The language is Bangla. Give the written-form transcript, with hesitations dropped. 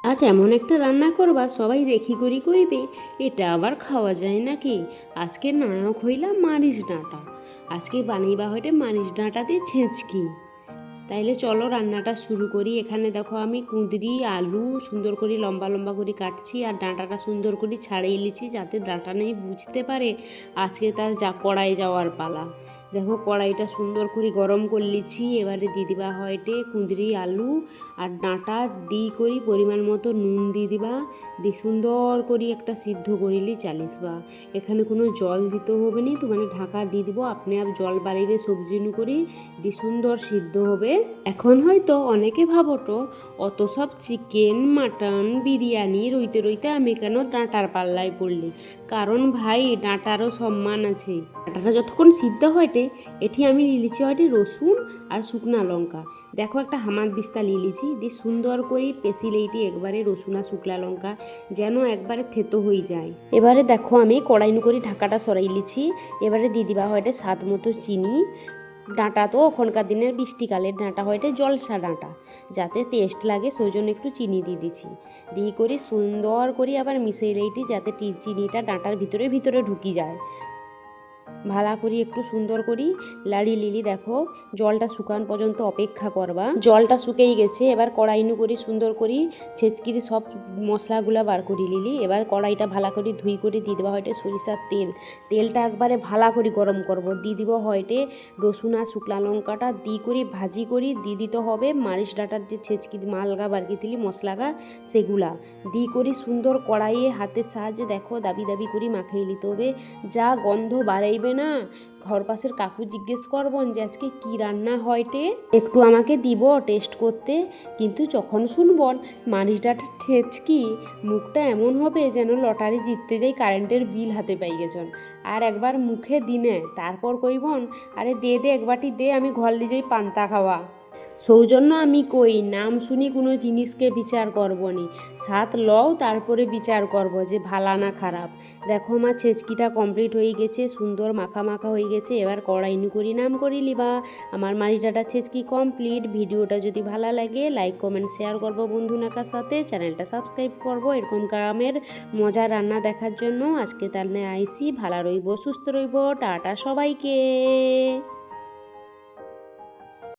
আজ এমন একটা রান্না করবা সবাই দেখি করি কইবে এটা আবার খাওয়া যায় নাকি। আজকে নায়ক হইলাম মারিচ ডাঁটা। আজকে বানাইবা হইতে মারিচ ডাঁটা দিয়ে ছেঁচকি। তাইলে চলো রান্নাটা শুরু করি। এখানে দেখো আমি কুঁদরি আলু সুন্দর করে লম্বা লম্বা করে কাটছি আর ডাঁটাটা সুন্দর করে ছাড়িয়ে লিছি যাতে ডাঁটা নেই বুঝতে পারে। আজকে তার যা কড়াই যাওয়ার পালা। দেখো কড়াইটা সুন্দর করে গরম করে লিছি। এবারে দিয়ে দিবা হয়টে কুঁদরি আলু আর ডাঁটা দিই করি পরিমাণ মতো নুন দিয়ে দিবা, দিয়ে সুন্দর করে একটা সিদ্ধ করিলি চালিসবা। এখানে কোনো জল দিতে হবে নি, তো মানে ঢাকা দিয়ে দিব, আপনি আপ জল বাড়িবে সবজি নু করি দিয়ে সুন্দর সিদ্ধ হবে। এখন হয়তো অনেকে ভাবতো অত সব চিকেন মাটন বিরিয়ানি রইতে রইতে আমি কেন ডাঁটার পাল্লায় পড়লি। কারণ ভাই ডাঁটারও সম্মান আছে। ডাঁটাটা যতক্ষণ সিদ্ধ হয়টে এটি আমি লিলিছি হয়টে রসুন আর শুকনা লঙ্কা। দেখো একটা হামার দিস্তা লিলিছি দিয়ে সুন্দর করে পেঁচিলেইটি একবারে রসুন আর শুকনা লঙ্কা যেন একবারে থেতো হয়ে যায়। এবারে দেখো আমি কড়াইনু করে ঢাকাটা সরাই লিছি। এবারে দিয়ে দিবা হয়টে স্বাদ মতো চিনি। ডাঁটা তো এখনকার দিনের বৃষ্টিকালের ডাঁটা হয়টে জলসা ডাঁটা, যাতে টেস্ট লাগে সেই জন্য একটু চিনি দিয়ে দিছি। দিয়ে করে সুন্দর করে আবার মিশাইলেইটি যাতে চিনিটা ডাঁটার ভিতরে ভিতরে ঢুকি যায়। ভালা করি একটু সুন্দর করি লাড়ি লিলি। দেখো জলটা শুকান পর্যন্ত অপেক্ষা করবা। জলটা শুকেই গেছে। এবার কড়াইনু করি সুন্দর করি ছেচকিরি সব মশলাগুলা বার করি লিলি। এবার কড়াইটা ভালা করে ধুই করে দিয়ে দেওয়া হয়টে সরিষার তেল। তেলটা একবারে ভালা করে গরম করব। দিয়ে দিব হয়টে রসুন আর শুকনা লঙ্কাটা দিয়ে করি ভাজি করি দিয়ে দিতে হবে মারিচ ডাঁটার যে ছেচকি মালগা বারকি দিলি মশলাগা সেগুলা দিয়ে করি সুন্দর কড়াইয়ে হাতের সাহায্যে দেখো দাবি দাবি করি মাখিয়ে নিতে হবে। যা গন্ধ বাড়াইবে না, ঘর পাশের কাকু জিজ্ঞেস করবেন যে আজকে কি রান্না হয়টে, একটু আমাকে দিব টেস্ট করতে। কিন্তু যখন শুনবন মারিচ ডাঁটার ছেচকি মুখটা এমন হবে যেন লটারি জিততে যাই কারেন্টের বিল হাতে পাই গেছন। আর একবার মুখে দিনে তারপর কইবন আরে দে দে এক বাটি দে, আমি ঘর লিয়ে যাই পান্তা খাওয়া। সৌজন্য আমি কই নাম শুনি কোনো জিনিসকে বিচার করবো নি, স্বাদ লও তারপরে বিচার করব যে ভালা না খারাপ। দেখো আমার ছেচকিটা কমপ্লিট হয়ে গেছে, সুন্দর মাখা মাখা হয়ে গেছে। এবার কড়াইনু করি নাম করি লিবা। আমার মারিচ ডাঁটা ছেচকি কমপ্লিট। ভিডিওটা যদি ভালো লাগে লাইক কমেন্ট শেয়ার করবো বন্ধুনাকার সাথে, চ্যানেলটা সাবস্ক্রাইব করবো এরকম গ্রামের মজার রান্না দেখার জন্য। আজকে তাহলে আইসি, ভালো রইব সুস্থ রইব, টাটা সবাইকে।